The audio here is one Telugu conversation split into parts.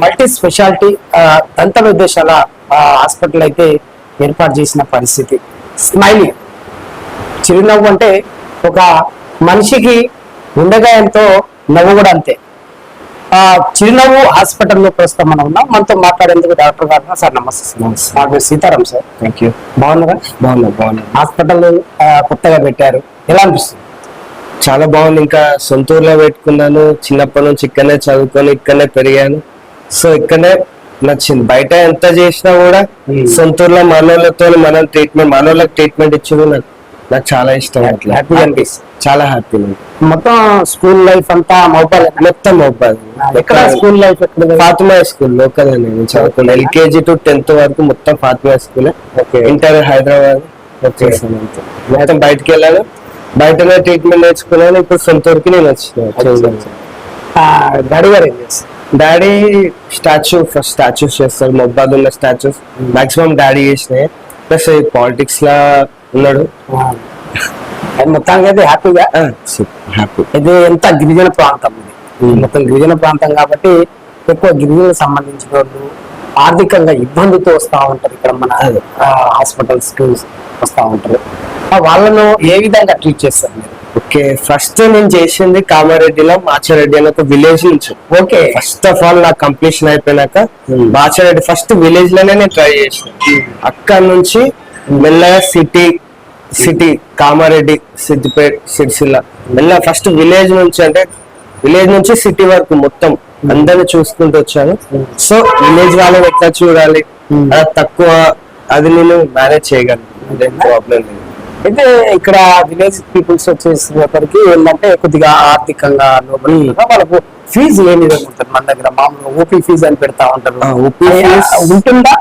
మల్టీ స్పెషాలిటీ దంత వైద్యశాల హాస్పిటల్ అయితే ఏర్పాటు చేసిన పరిస్థితి. స్మైలీ చిరునవ్వు అంటే ఒక మనిషికి ఉండగా ఎంతో నవ్వు కూడా అంతే. చిరునవ్వు హాస్పిటల్లో ప్రస్తుతం మనం ఉన్నాం. మనతో మాట్లాడేందుకు డాక్టర్ గారు. సార్ నమస్తే. నాకు సీతారాం సార్. Thank you. బాగున్నారా? బాగున్నా. హాస్పిటల్ కొత్తగా పెట్టారు, ఎలా అనిపిస్తుంది? చాలా బాగుంది. ఇంకా సొంత ఊర్లో పెట్టుకున్నాను. చిన్నప్పటి నుంచి ఇక్కడనే చదువుకొని ఇక్కడనే పెరిగాను. సో ఇక్కడనే నచ్చింది. బయట ఎంత చేసినా కూడా సొంత ఊర్లో మనోళ్ళతో మనం మనోళ్ళకి ట్రీట్మెంట్ ఇచ్చింది నాకు చాలా ఇష్టం. అట్లా హ్యాపీగా అనిపిస్తుంది, చాలా హ్యాపీ. మొత్తం స్కూల్ లైఫ్ అంతా మౌబాద్? మొత్తం మౌబాద్. ఎక్కడ school life? Fatima school local నేను చదువుకున్నాను. LKG to 10th వరకు మొత్తం ఫాతిమా స్కూల్. ఇంటర్ హైదరాబాద్ వచ్చేసాను. మొత్తం బయటకు వెళ్ళాను, బయటనే ట్రీట్మెంట్ నేర్చుకున్నాను. ఇప్పుడు సొంత ఊరికి నేను వచ్చిన. డాడీ గారు ఏం చేస్తారు? డాడీ స్టాచ్యూస్ చేస్తారు. మొబ్బాద్ ఉన్న స్టాచ్యూస్ మాక్సిమం డాడీ చేసినాయి. ప్లస్ పాలిటిక్స్ లా ఉన్నాడు. మొత్తానికి అయితే హ్యాపీగా హ్యాపీ. ఇది ఎంత గిరిజన ప్రాంతం, ఇది మొత్తం గిరిజన ప్రాంతం కాబట్టి ఎక్కువ గిరిజనకు సంబంధించిన వాళ్ళు ఆర్థికంగా ఇబ్బందితో వస్తూ ఉంటారు. ఇక్కడ మన హాస్పిటల్స్ కి వస్తూ ఉంటారు. వాళ్ళను ఏ విధంగా ట్రీట్ చేస్తారు మీరు? ఓకే, ఫస్ట్ నేను చేసింది కామారెడ్డిలో మాచారెడ్డి అని ఒక విలేజ్ నుంచి. ఓకే, ఫస్ట్ ఆఫ్ ఆల్ నాకు కంప్లీషన్ అయిపోయినాక మాచారెడ్డి ఫస్ట్ విలేజ్ లోనే నేను ట్రై చేసిన. అక్కడ నుంచి మెల్లగా సిటీ కామారెడ్డి, సిద్దిపేట, సిరిసిల్ల, మెల్లగా ఫస్ట్ విలేజ్ నుంచి సిటీ వరకు మొత్తం అందరిని చూసుకుంటూ వచ్చాను. సో విలేజ్ వాళ్ళని ఎట్లా చూడాలి, తక్కువ అది నేను మేనేజ్ చేయగలను, అదేం ప్రాబ్లం లేదు. అయితే ఇక్కడ విలేజ్ పీపుల్స్ వచ్చేసరికి ఏంటంటే కొద్దిగా ఆర్థికంగా వాళ్ళకు ఫీజు ఏ విధంగా ఉంటుంది? మన దగ్గర మామూలుగా ఓపీ ఫీజు అని పెడతా ఉంటారు. ఓపీ ఉంటుందా?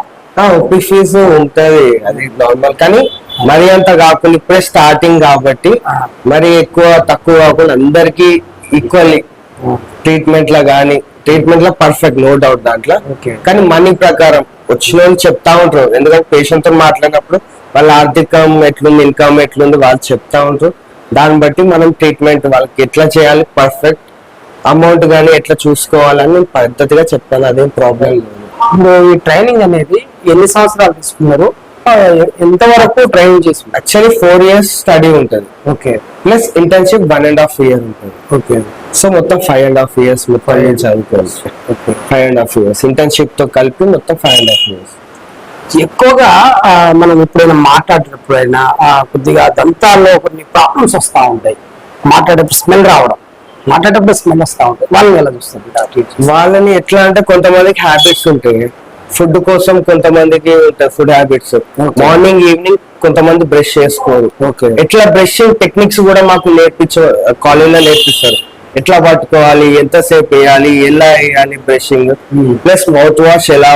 ఓపీ ఫీజు ఉంటది, అది నార్మల్. కానీ మరి అంత కాకుండా ఇప్పుడే స్టార్టింగ్ కాబట్టి మరి ఎక్కువ తక్కువ కాకుండా అందరికి ఈక్వల్లీ ట్రీట్మెంట్ లో పర్ఫెక్ట్, నో డౌట్ దాంట్లో. కానీ మనీ ప్రకారం వచ్చిన వాళ్ళు చెప్తా ఉంటారు. ఎందుకంటే పేషెంట్ తో మాట్లాడినప్పుడు వాళ్ళ ఆర్థికం ఎట్లుంది, ఇన్కమ్ ఎట్లుంది వాళ్ళు చెప్తా ఉంటారు. దాన్ని బట్టి మనం ట్రీట్మెంట్ వాళ్ళకి ఎట్లా చేయాలి, పర్ఫెక్ట్ అమౌంట్ కానీ ఎట్లా చూసుకోవాలని పద్ధతిగా చెప్తాను. అదేం ప్రాబ్లం లేదు. ఈ ట్రైనింగ్ అనేది ఎన్ని సంవత్సరాలు తీసుకున్నారు? ఎంతవరకు ట్రైనింగ్ చేసి? యాక్చువల్లీ 4 years స్టడీ ఉంటుంది. ఓకే, ప్లస్ ఇంటర్న్షిప్ 1.5 year ఉంటుంది. ఓకే, సో మొత్తం 5.5 years మొత్తం నేను చదువుకోవచ్చు. 5.5 years ఇంటర్న్షిప్ తో కలిపి మొత్తం 5.5 years. ఎక్కువగా మనం ఎప్పుడైనా మాట్లాడేటప్పుడైనా కొద్దిగా దంతాల్లో కొన్ని ప్రాబ్లమ్స్ వస్తూ ఉంటాయి. మాట్లాడేటప్పుడు స్మెల్ వస్తూ ఉంటాయి. వాళ్ళని ఎలా చూస్తారు? వాళ్ళని ఎట్లా అంటే కొంతమందికి హ్యాబిట్స్ ఉంటాయి. ఫుడ్ కోసం కొంతమందికి ఉంటాయి ఫుడ్ హ్యాబిట్స్. మార్నింగ్ ఈవినింగ్ కొంతమంది బ్రష్ చేసుకోరు. ఎట్లా బ్రషింగ్ టెక్నిక్స్ కూడా మాకు కాలేజీలో నేర్పిస్తారు. ఎట్లా పట్టుకోవాలి, ఎంతసేపు వేయాలి, ఎలా వేయాలి బ్రషింగ్, ప్లస్ మౌత్ వాష్ ఎలా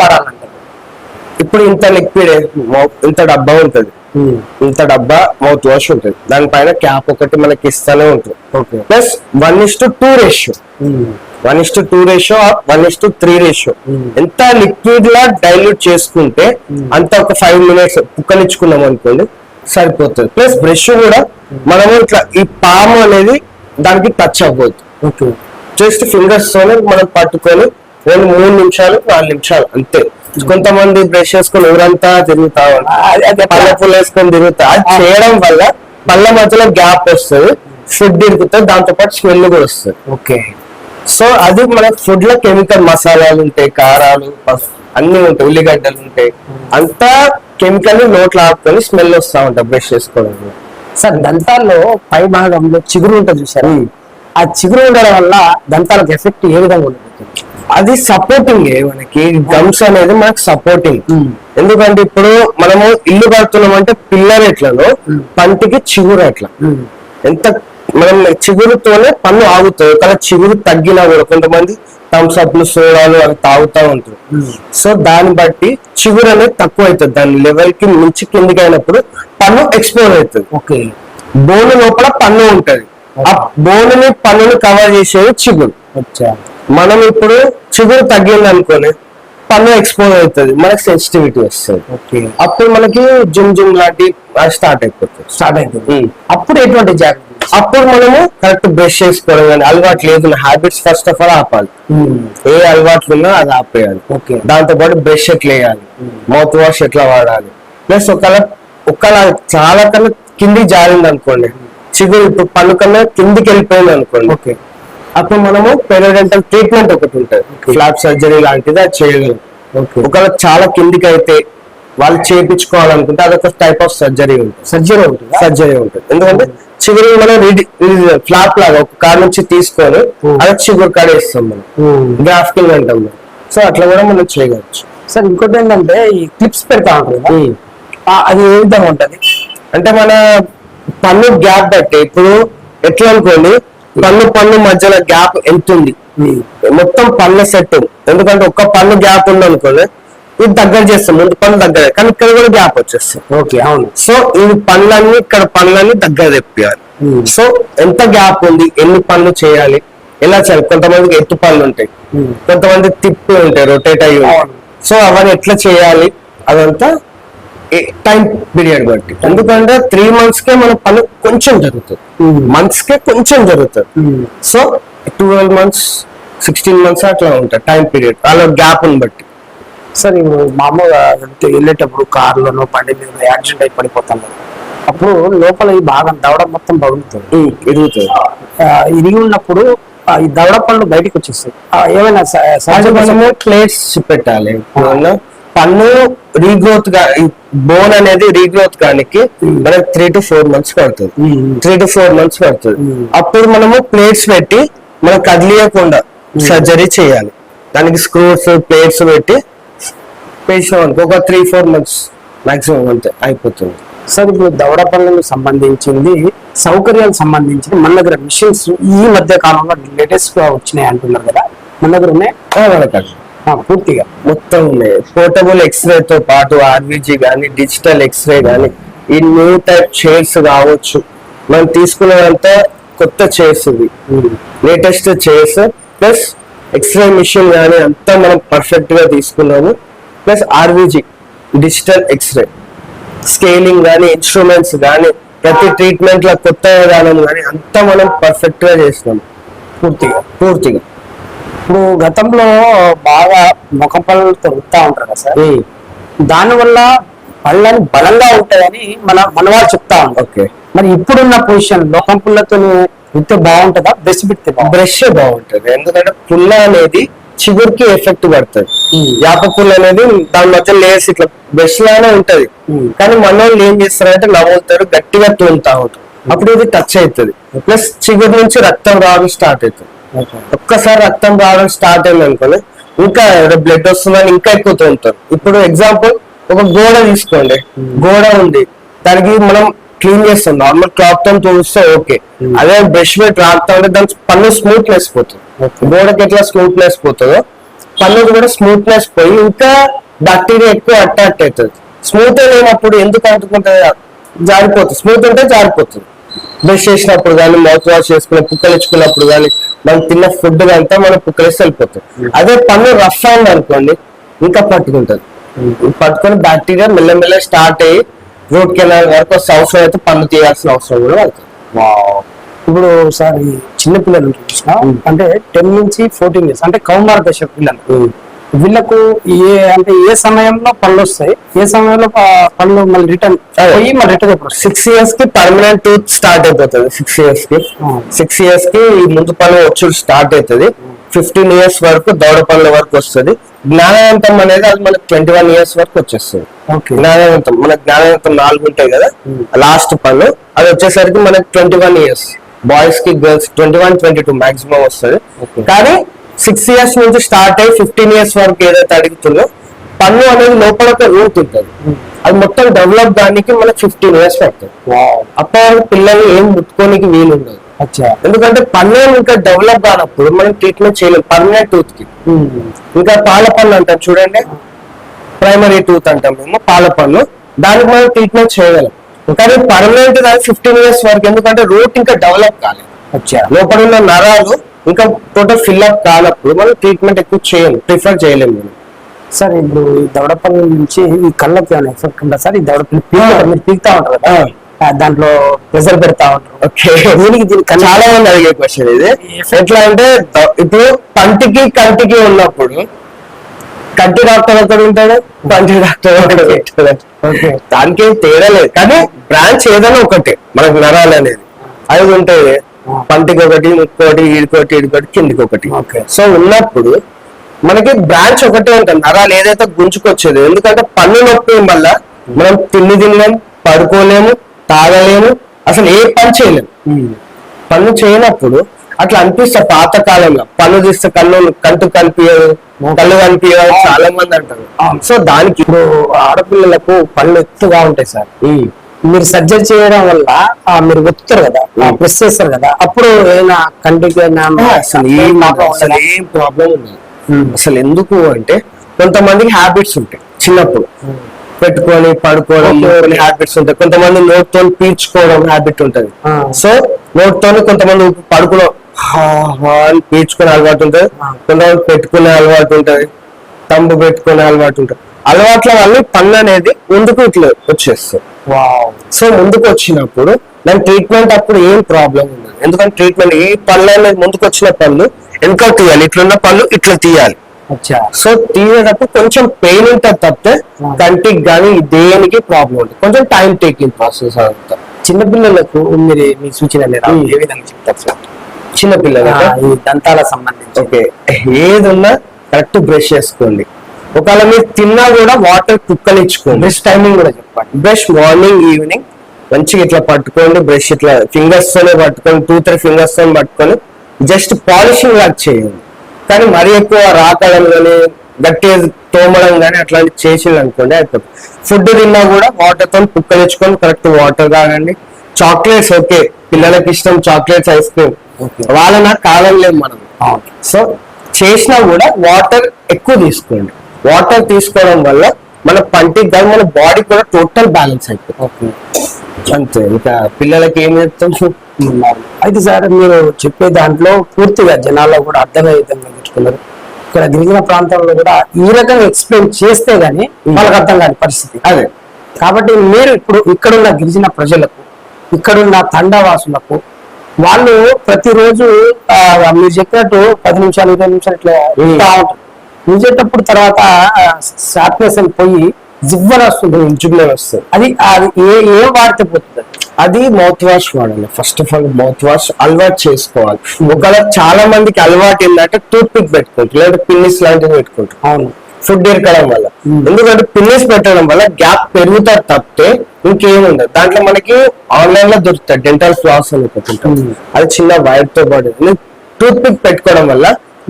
వాడాలంటే ఇప్పుడు ఇంత లిక్విడ్, ఇంత డబ్బా ఉంటది, ఇంత డబ్బా మౌత్ వాష్ ఉంటుంది. దానిపైన క్యాప్ ఒకటి మనకి ఇస్తానే ఉంటుంది. Plus 1:2 ratio, 1:2 ratio, 1:3 ratio. ఎంత లిక్విడ్ లా డైల్యూట్ చేసుకుంటే అంత ఒక 5 minutes పుక్కలిచ్చుకున్నాం అనుకోండి, సరిపోతుంది. ప్లస్ బ్రష్ కూడా మనము ఇట్లా ఈ పాము అనేది దానికి టచ్ అవ్వద్దు. ఓకే, జస్ట్ ఫింగర్స్ తోనే మనం పట్టుకొని 3 నిమిషాలు 4 నిమిషాలు అంతే. కొంతమంది బ్రష్ వేసుకొని ఊరంతా తిరుగుతా పళ్ళ పుల్ల వేసుకొని తిరుగుతా. అది చేయడం వల్ల పళ్ళ మధ్యలో గ్యాప్ వస్తుంది, ఫుడ్ ఇరుగుతుంది, దాంతో పాటు స్మెల్ కూడా వస్తుంది. ఓకే. సో అది మన ఫుడ్ లో కెమికల్ మసాలాలు ఉంటాయి, కారాలు అన్ని ఉంటాయి, ఉల్లిగడ్డలు ఉంటాయి, అంతా కెమికల్ నోట్లో ఆపుకొని స్మెల్ వస్తా ఉంటాయి బ్రష్ చేసుకోవడం. సార్ దంతాల్లో పై భాగంలో చిగురు ఉంటుంది చూసారు, ఆ చిగురు ఉండడం వల్ల దంతాలకు ఎఫెక్ట్ ఏ విధంగా ఉంటుంది? అది సపోర్టింగ్, మనకి గమ్స్ అనేది మనకు సపోర్టింగ్. ఎందుకంటే ఇప్పుడు మనము ఇల్లు కడుతున్నాం అంటే పిల్లర్ ఎట్లను పంటికి చిగురు ఎట్లా, ఎంత మనం చిగురుతోనే పన్ను ఆగుతుంది. ఒకవేళ చిగురు తగ్గినా కూడా కొంతమంది థమ్స్ అప్లు సోడాలు అవి తాగుతూ ఉంటారు. సో దాన్ని బట్టి చిగురు అనేది తక్కువ అవుతుంది, దాని లెవెల్ కి మించి కిందికి అయినప్పుడు పన్ను ఎక్స్పోజ్ అవుతుంది. ఓకే, బోన్ లోపల పన్ను ఉంటది, ఆ బోన్ పన్నుని కవర్ చేసేది చిగురు. మనం ఇప్పుడు చిగురు తగ్గింది అనుకోని పన్ను ఎక్స్పోజ్ అవుతుంది, మనకి సెన్సిటివిటీ వస్తుంది. అప్పుడు మనకి జిమ్ లాంటి స్టార్ట్ అయిపోతుంది. అప్పుడు ఎటువంటి జాగ్రత్త? అప్పుడు మనము కరెక్ట్ బ్రష్ చేసుకోవడం, కానీ అలవాటు లేదు హ్యాబిట్స్ ఫస్ట్ ఆఫ్ ఆల్ ఆపాలి. ఏ అలవాట్లు ఉన్నా అది ఆపేయాలి. దాంతో పాటు బ్రష్ ఎట్లా వేయాలి, మౌత్ వాష్ ఎట్లా వాడాలి. ప్లస్ ఒకవేళ చాలా కన్నా కిందికి జారింది అనుకోండి, చిగురు ఇప్పుడు పన్ను కన్నా కిందికి వెళ్ళిపోయింది అనుకోండి, అప్పుడు మనము పెరిడెంటల్ ట్రీట్మెంట్ ఒకటి ఉంటుంది, ఫ్లాప్ సర్జరీ లాంటిది, అది చేయగలం. ఒకవేళ చాలా కిందికి అయితే వాళ్ళు చేయించుకోవాలనుకుంటే అదొక టైప్ ఆఫ్ సర్జరీ ఉంటుంది. ఎందుకంటే చిగురు మనం ఫ్లాప్ లాగా ఒక కాడ నుంచి తీసుకొని అది చిగురు కాడ వేస్తాం మనం, గ్రాఫ్టింగ్ అంటాం. సో అట్లా కూడా మనం చేయవచ్చు. సార్ ఇంకోటి ఏంటంటే ఈ క్లిప్స్ పెడతా ఉంటారు, అది ఏ విధంగా ఉంటది అంటే మన పన్ను గ్యాప్ బట్టి, ఇప్పుడు ఎట్లా అనుకోండి పన్ను మధ్యలో గ్యాప్ ఎంత ఉంది, మొత్తం పన్ను సెట్. ఎందుకంటే ఒక్క పన్ను గ్యాప్ ఉంది అనుకోండి, ఇది దగ్గర చేస్తాం, ముందు పన్ను దగ్గర, కానీ ఇక్కడ కూడా గ్యాప్ వచ్చేస్తాం. ఓకే, అవును. సో ఇది పనులన్నీ ఇక్కడ పనులన్నీ దగ్గర తెప్పియాలి. సో ఎంత గ్యాప్ ఉంది, ఎన్ని పనులు చేయాలి, ఎలా చేయాలి. కొంతమందికి ఎత్తు పనులు ఉంటాయి, కొంతమంది తిప్పి ఉంటాయి, రొటేట్ అయ్యి ఉంటాయి. సో అవన్నీ ఎట్లా చేయాలి, అదంతా టైం పీరియడ్ బట్టి. ఎందుకంటే 3 months కే మన పని కొంచెం జరుగుతుంది, మంత్స్ కే కొంచెం జరుగుతుంది. సో 12 months 16 months అట్లా ఉంటాయి టైం పీరియడ్, అలా గ్యాప్ బట్టి. సార్ మామూలుగా వెళ్ళేటప్పుడు కారులోనో బండి మీద యాక్సిడెంట్ అయి పడిపోతాం కదా, అప్పుడు లోపల ఈ భాగం దవడ మొత్తం పగులుతుంది, ఇరిగి ఉన్నప్పుడు ఈ దవడ పళ్ళు బయటకు వచ్చేస్తాయి. ఏమైనా సహజ ప్లేట్స్ పెట్టాలి. పన్ను రీగ్రోత్ బోన్ అనేది రీగ్రోత్ కానికి మనకి 3 to 4 months పడుతుంది. 3 to 4 months పడుతుంది. అప్పుడు మనము ప్లేట్స్ పెట్టి మనం కదిలియకుండా సర్జరీ చేయాలి. దానికి స్క్రూస్ ప్లేట్స్ పెట్టి పేషెంట్ అనుకో ఒక 3-4 months మాక్సిమం అంతే అయిపోతుంది. సార్ ఇప్పుడు దవడ పనులకు సంబంధించింది సౌకర్యాలకు సంబంధించి మన దగ్గర మిషన్స్ ఈ మధ్య కాలంలో లేటెస్ట్ గా వచ్చినాయి అంటున్నారు కదా, మన దగ్గర ఉన్నాయి? పూర్తిగా మొత్తం ఉన్నాయి. పోర్టబుల్ ఎక్స్రే తో పాటు ఆర్వీజీ గానీ, డిజిటల్ ఎక్స్రే గానీ, ఈ న్యూ టైప్ చైర్స్ కావచ్చు, మనం తీసుకునేదంతా కొత్త చైర్స్, ఇవి latest chairs, plus x ray machine గానీ అంతా మనం పర్ఫెక్ట్ గా తీసుకున్నాము. Plus RVG digital x ray scaling గానీ, ఇన్స్ట్రుమెంట్స్ గానీ, ప్రతి ట్రీట్మెంట్ లో కొత్త విధానం గానీ అంతా మనం పర్ఫెక్ట్ గా చేస్తున్నాం పూర్తిగా. ఇప్పుడు గతంలో బాగా ముఖం పళ్ళు తొలుగుతా ఉంటారు కదా సార్, దానివల్ల పళ్ళని బలంగా ఉంటాయని మనవాళ్ళు చెప్తా ఉంటారు. ఓకే, మరి ఇప్పుడున్న పొజిషన్ ముఖం పుల్లతో ఇంత బాగుంటుందా, బ్రష్ పెడితే? బ్రష్ బాగుంటది, ఎందుకంటే పుల్ల అనేది చిగురికి ఎఫెక్ట్ పడుతుంది. యాప పుల్ల అనేది దాని మధ్య లేయర్స్ ఇట్లా బ్రష్ లానే ఉంటది, కానీ మన వాళ్ళు ఏం చేస్తారంటే నవ్వుతారు, గట్టిగా తోలుతా ఉంటారు, అప్పుడు ఇది టచ్ అవుతుంది. ప్లస్ చిగురు నుంచి రక్తం రావడం స్టార్ట్ అవుతుంది. ఒక్కసారి రక్తం రావడం స్టార్ట్ అయింది అనుకోండి, ఇంకా బ్లడ్ వస్తుందని ఇంకా ఎక్కువ తోలుతారు. ఇప్పుడు ఎగ్జాంపుల్ ఒక గోడ తీసుకోండి, గోడ ఉంది, దానికి మనం క్లీన్ చేస్తాం, నార్మల్ క్లాత్ తో తోలిస్తే ఓకే. అదే బ్రష్ పెట్టి రాస్తా ఉంటే దాని పన్ను స్మూత్నెస్ పోతుంది. గోడకి ఎట్లా స్మూత్నెస్ పోతుందో పన్నుకి కూడా స్మూత్నెస్ పోయి ఇంకా బ్యాక్టీరియా ఎక్కువ అట్రాక్ట్ అవుతుంది. స్మూత్ లేనప్పుడు ఎందుకు అంటుకుంటుంది, జారిపోతుంది. స్మూత్ ఉంటే జారిపోతుంది. బ్రష్ చేసినప్పుడు కానీ, మౌత్ వాష్ చేసుకుని పుక్కలించుకున్నప్పుడు కానీ, మనం తిన్న ఫుడ్ అంతా మనం పుక్కలేసి వెళ్ళిపోతుంది. అదే పన్ను రఫ్ అయింది అనుకోండి, ఇంకా పట్టుకుంటుంది. పట్టుకొని బ్యాక్టీరియా మెల్లమెల్ల స్టార్ట్ అయ్యి రూట్ కెనాల్ వరకు వస్తే అవసరం అయితే పన్ను తీయాల్సిన అవసరం కూడా పడుతుంది. ఇప్పుడు సార్ ఈ చిన్న పిల్లలు చూసిన అంటే 10 నుంచి 14 ఇయర్స్ అంటే కౌమార దశ పిల్లలు, వీళ్ళకు ఏ సమయంలో పళ్ళు వస్తాయి, ఏ సమయంలో పళ్ళు మళ్ళీ రిటర్న్ పోయి మళ్ళీ రిటర్న్ 6 years కి పర్మనెంట్ టూత్ స్టార్ట్ అయిపోతుంది. 6 years కి ఈ ముందు పళ్ళు వచ్చి స్టార్ట్ అవుతుంది. 15 years వరకు దవడ పళ్ళ వరకు వస్తుంది. జ్ఞానవంతం అనేది అది మనకు 21 years వరకు వచ్చేస్తుంది. జ్ఞానవంతం మన జ్ఞానవంతం 4 ఉంటాయి కదా, లాస్ట్ పళ్ళు అది వచ్చేసరికి మనకి 21 years, బాయ్స్ కి గర్ల్స్ 21-22 మాక్సిమం వస్తుంది. కానీ 6 years నుంచి స్టార్ట్ అయ్యి 15 years వరకు ఏదైతే అడుగుతుందో పన్ను అనేది లోపల ఒక రూట్ ఉంటుంది, అది మొత్తం డెవలప్ దానికి మనకి 15 years పడుతుంది. అప్పుడు పిల్లలు ఏం ముట్టుకోనికి వీలు ఉండదు. ఎందుకంటే పన్ను ఇంకా డెవలప్ కానప్పుడు మనం ట్రీట్మెంట్ చేయలేము. పర్మనెంట్ టూత్ కి ఇంకా పాల పన్ను అంటాం చూడండి, ప్రైమరీ టూత్ అంటాం మేము, పాల పన్ను, దానికి మనం ట్రీట్మెంట్ చేయగలం. కానీ పర్మనెంట్ దానికి 15 years వరకు, ఎందుకంటే రూట్ ఇంకా డెవలప్ కాలేదు, లోపల ఉన్న నరాలు ఇంకా టోటల్ ఫిల్అప్ కానప్పుడు మనం ట్రీట్మెంట్ ఎక్కువ చేయలేము, ప్రిఫర్ చేయలేము మనం. సార్ ఇప్పుడు ఈ దవడపల్లి నుంచి ఈ కళ్ళకి ఏమైనా ఎఫెక్ట్ ఉందా సార్? ఈ దవడపల్లి మీరు పీకుతా ఉంటారు కదా, దాంట్లో ప్రెషర్ పెడతా ఉంటారు. దీనికి చాలా మంది అడిగే క్వశ్చన్ ఇది. ఎట్లా అంటే ఇప్పుడు పంటికి కంటికి ఉన్నప్పుడు కంటి డాక్టర్ ఒకటి ఉంటాడు, పంటి డాక్టర్ ఒకటి ఉంటాడు, దానికి ఏం తేడా లేదు. కానీ బ్రాంచ్ ఏదైనా ఒకటే, మనకు నరాలు అనేది 5 ఉంటాయి, పంటికి ఒకటి, ముక్కోటి, ఈడుకోటి, ఈడుకోటి, కిందికి ఒకటి. సో ఉన్నప్పుడు మనకి బ్రాంచ్ ఒకటే ఉంటుంది, నరాలు ఏదైతే గుంజుకొచ్చేది. ఎందుకంటే పన్ను నొప్పి వల్ల మనం తినలేము, పడుకోలేము, తాగలేము, అసలు ఏ పని చేయలేము. పన్ను చేయనప్పుడు అట్లా అనిపిస్తే పాత కాలంలో పన్ను తీస్తే కంటు కనిపించదు, కళ్ళు కనిపించదు చాలా మంది అంటారు. సో దానికి ఇప్పుడు ఆడపిల్లలకు పళ్ళు ఎత్తుగా ఉంటాయి సార్, మీరు సర్జరీ చేయడం వల్ల మీరు ఒత్తుతారు కదా, ప్రెస్ చేస్తారు కదా, అప్పుడు ఏమైనా కంటికి అసలు ఏం ప్రాబ్లం ఉంది. అసలు ఎందుకు అంటే కొంతమందికి హ్యాబిట్స్ ఉంటాయి, చిన్నప్పుడు పెట్టుకొని పడుకోవడం హ్యాబిట్స్ ఉంటాయి. కొంతమంది నోట్తో పీల్చుకోవడం హ్యాబిట్ ఉంటది. సో నోట్తో కొంతమంది పడుకోవడం అని పీల్చుకునే అలవాటు ఉంటది, కొంతమంది పెట్టుకునే అలవాటు ఉంటది, తంబు పెట్టుకునే అలవాటు ఉంటది. అలవాట్ల వల్ల పన్ను అనేది ముందుకు ఇట్లా వచ్చేస్తుంది. సో ముందుకు వచ్చినప్పుడు దాని ట్రీట్మెంట్ అప్పుడు ఏం ప్రాబ్లం ఉండదు. ఎందుకంటే ట్రీట్మెంట్ ఈ పళ్ళు అనేది ముందుకు వచ్చిన పళ్ళు ఇంకా తీయాలి, ఇట్లున్న పళ్ళు ఇట్లా తీయాలి. సో తీయేటప్పుడు కొంచెం పెయిన్ ఉంటుంది తప్పితే కంటికి కానీ దేనికి ప్రాబ్లం ఉంటుంది, కొంచెం టైం టేకింగ్ ప్రాసెస్ అంతా. చిన్నపిల్లలకు మీరు మీ సూచన ఏ విధంగా చెప్తారు సార్? చిన్నపిల్లలకు ఈ దంతాలకు సంబంధించి ఓకే, ఏదున్నా కరెక్ట్ బ్రష్ చేసుకోండి. ఒకవేళ మీరు తిన్నా కూడా వాటర్ కుక్కలిచ్చుకోండి. బ్రష్ టైమింగ్ కూడా చెప్పండి. బ్రష్ మార్నింగ్ ఈవినింగ్ మంచిగా ఇట్లా పట్టుకోండి, బ్రష్ ఇట్లా ఫింగర్స్ తోనే పట్టుకొని 2-3 fingers తో పట్టుకొని జస్ట్ పాలిషింగ్ లాగా చేయండి. కానీ మరీ ఎక్కువ రాకడం కానీ గట్టిగా తోమడం కానీ అట్లాంటి చేసింది అనుకోండి అయిపోతుంది. ఫుడ్ తిన్నా కూడా వాటర్ తో కుక్కలిచ్చుకొని కరెక్ట్ వాటర్ తాగండి. చాక్లెట్స్ ఓకే, పిల్లలకి ఇష్టం చాక్లెట్స్, ఐస్ క్రీమ్, వాళ్ళ కాలం లేదు మనం. సో చేసినా కూడా వాటర్ ఎక్కువ తీసుకోండి. వాటర్ తీసుకోవడం వల్ల మన పంటికి కానీ మన బాడీ కూడా టోటల్ బ్యాలెన్స్ అయిపోతుంది. అంతే, ఇంకా పిల్లలకి ఏం చెప్తాం. అయితే సార్ మీరు చెప్పే దాంట్లో పూర్తిగా జనాల్లో కూడా అర్థమయ్యే విధంగా పెట్టుకున్నారు. ఇక్కడ గిరిజన ప్రాంతంలో కూడా ఈ రకంగా ఎక్స్ప్లెయిన్ చేస్తే గానీ వాళ్ళకి అర్థం కాని పరిస్థితి అదే. కాబట్టి మీరు ఇప్పుడు ఇక్కడున్న గిరిజన ప్రజలకు, ఇక్కడున్న తండావాసులకు, వాళ్ళు ప్రతిరోజు మీరు చెప్పినట్టు 10 నిమిషాలు 20 నిమిషాలు ఇట్లా నిజేటప్పుడు తర్వాత షార్ప్నెస్ అని పోయి జివ్వన వస్తుంది, జుగ్లర్ వస్తుంది. అది ఏ వాడితే పోతుంది? అది మౌత్ వాష్ వాడాలి. First of all mouth wash అలవాటు చేసుకోవాలి. ఒకవేళ చాలా మందికి అలవాటు ఏంటంటే టూత్ పిక్ పెట్టుకుంటారు, లేదా పిన్నిస్ లాంటివి పెట్టుకుంటారు. అవును, ఫుడ్ ఎరకడం వల్ల. ఎందుకంటే పిన్నిస్ పెట్టడం వల్ల గ్యాప్ పెరుగుతారు తప్పితే ఇంకేముండదు. దాంట్లో మనకి ఆన్లైన్ లో దొరుకుతాయి డెంటల్ ఫ్లాస్ అని పెట్టుకుంటాం, అది చిన్న వైర్ తో పాటు. టూత్ పిక్ పెట్టుకోవడం వల్ల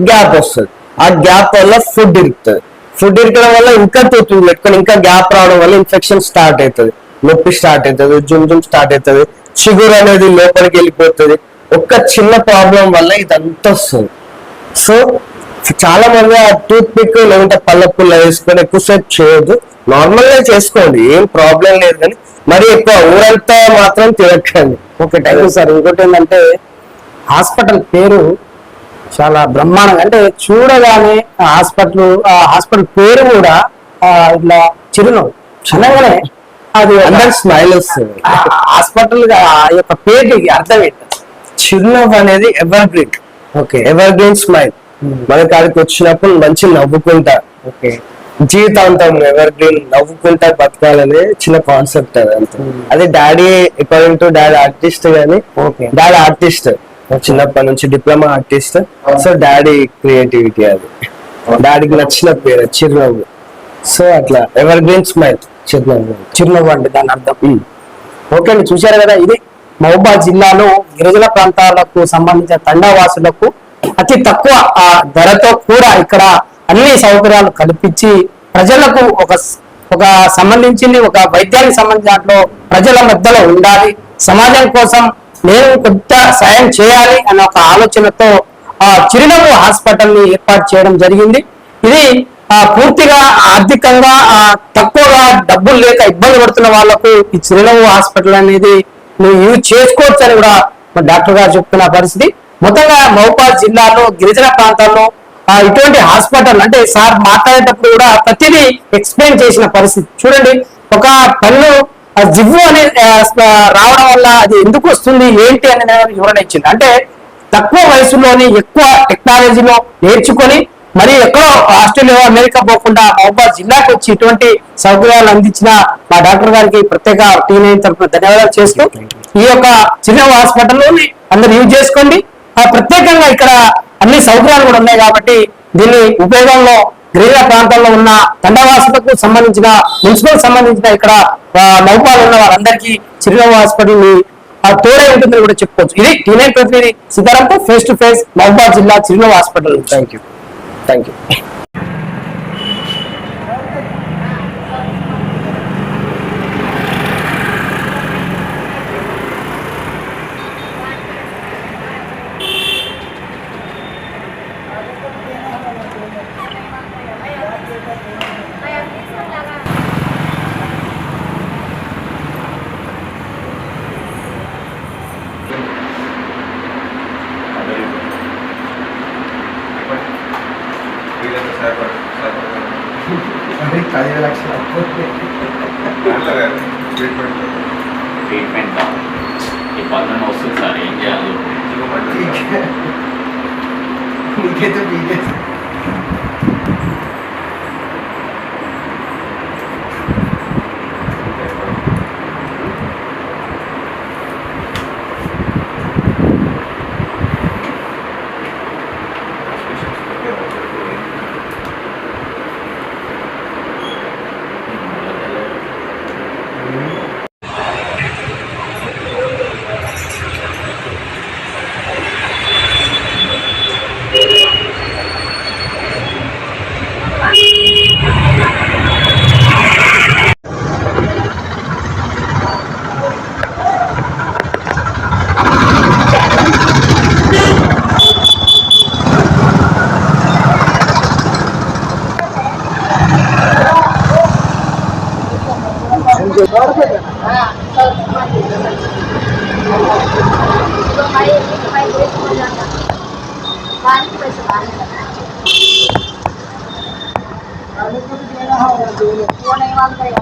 గ్యాప్ వస్తుంది, ఆ గ్యాప్ వల్ల ఫుడ్ ఇరుకుతుంది. ఫుడ్ ఇరకడం వల్ల ఇంకా టూత్ పెట్టుకొని ఇంకా గ్యాప్ రావడం వల్ల ఇన్ఫెక్షన్ స్టార్ట్ అవుతుంది, నొప్పి స్టార్ట్ అవుతుంది, జుమ్ స్టార్ట్ అవుతుంది, చిగురు అనేది లోపలికి వెళ్ళిపోతుంది. ఒక్క చిన్న ప్రాబ్లం వల్ల ఇదంతా వస్తుంది. సో చాలా మంది ఆ టూత్ పిక్ లేదంటే పళ్ళ పుల్ల వేసుకొని ఎక్కువసేపు చేయొద్దు, నార్మల్ గా చేసుకోండి, ఏం ప్రాబ్లం లేదు. కానీ మరి ఎక్కువ ఊరంతా మాత్రం తిరగండి. Okay, thank you sir. ఇంకోటి ఏంటంటే హాస్పిటల్ పేరు చాలా బ్రహ్మాండంగా, అంటే చూడగానే హాస్పిటల్ పేరు కూడా ఇట్లా చిరునవ్వు అనగానే అది అందరు స్మైల్ వస్తుంది. హాస్పిటల్ ఆ యొక్క పేరుకి అర్థం ఏంటి? చిరునవ్వు అనేది ever green. Okay. Ever green smile. మన కాడికి వచ్చినప్పుడు మంచి నవ్వుకుంటా, ఓకే, జీవితాంతం ఎవర్ గ్రీన్ నవ్వుకుంటా బతకాలనే చిన్న కాన్సెప్ట్ అది అంతే. అదే daddy according to daddy artist గానీ, ఓకే, డాడీ ఆర్టిస్ట్ చిన్నప్పటి నుంచి diploma artist. So daddy creativity అది, డాడీకి నచ్చిన పేరు చిరునవ్వు. సో అట్లా ఎవర్ గ్రీన్ స్మైల్ చిరునవ్వు. చిరునవ్వు అంటే దాని అర్థం. ఓకే అండి, చూశారు కదా, ఇది మహబూబాద్ జిల్లాలో గిరిజన ప్రాంతాలకు సంబంధించిన తండావాసులకు అతి తక్కువ ధరతో కూడా ఇక్కడ అన్ని సౌకర్యాలు కల్పించి ప్రజలకు ఒక సంబంధించింది ఒక వైద్యానికి సంబంధించిన దాంట్లో ప్రజల మధ్యలో ఉండాలి, సమాజం కోసం నేను కొంత సాయం చేయాలి అన్న ఒక ఆలోచనతో చిరునవ్వు హాస్పిటల్ ని ఏర్పాటు చేయడం జరిగింది. ఇది పూర్తిగా ఆర్థికంగా తక్కువగా డబ్బులు లేక ఇబ్బంది పడుతున్న వాళ్లకు ఈ చిరునవ్వు హాస్పిటల్ అనేది నువ్వు యూజ్ చేసుకోవచ్చు అని కూడా డాక్టర్ గారు చెప్తున్న పరిస్థితి. మొత్తంగా మహబూబాద్ జిల్లాలో గిరిజన ప్రాంతాల్లో ఇటువంటి హాస్పిటల్ అంటే సార్ మాట్లాడేటప్పుడు కూడా ప్రతిదీ ఎక్స్ప్లెయిన్ చేసిన పరిస్థితి. చూడండి, ఒక పన్ను జివ్వు అనే రావడం వల్ల అది ఎందుకు వస్తుంది ఏంటి అనే వివరణ ఇచ్చింది. అంటే తక్కువ వయసులోనే ఎక్కువ టెక్నాలజీలో నేర్చుకొని మరి ఎక్కడో ఆస్ట్రేలియా అమెరికా పోకుండా మహబూబాద్ జిల్లాకు వచ్చి ఇటువంటి సౌకర్యాలు అందించిన మా డాక్టర్ గారికి ప్రత్యేక T9 తరఫున ధన్యవాదాలు చేస్తూ ఈ యొక్క చిన్న హాస్పిటల్లోని అందరు యూజ్ చేసుకోండి. ప్రత్యేకంగా ఇక్కడ అన్ని సౌకర్యాలు కూడా ఉన్నాయి కాబట్టి దీన్ని ఉపయోగంలో గిరిజన ప్రాంతాల్లో ఉన్న తండావాసులకు సంబంధించిన మున్సిపల్ సంబంధించిన ఇక్కడ మహబూబాద్ ఉన్న వారందరికీ చిరునవ్వు హాస్పిటల్ తోడే ఉంటుందని కూడా చెప్పుకోవచ్చు. ఇది T9 ప్రతినిధి సీతారాంతో ఫేస్ టు ఫేస్ మహబూబాద్ జిల్లా చిరునవ్వు hospital. Thank you. Thank you. Treatment ఈ పనులను వస్తుంది సార్, ఏం చేయాలి?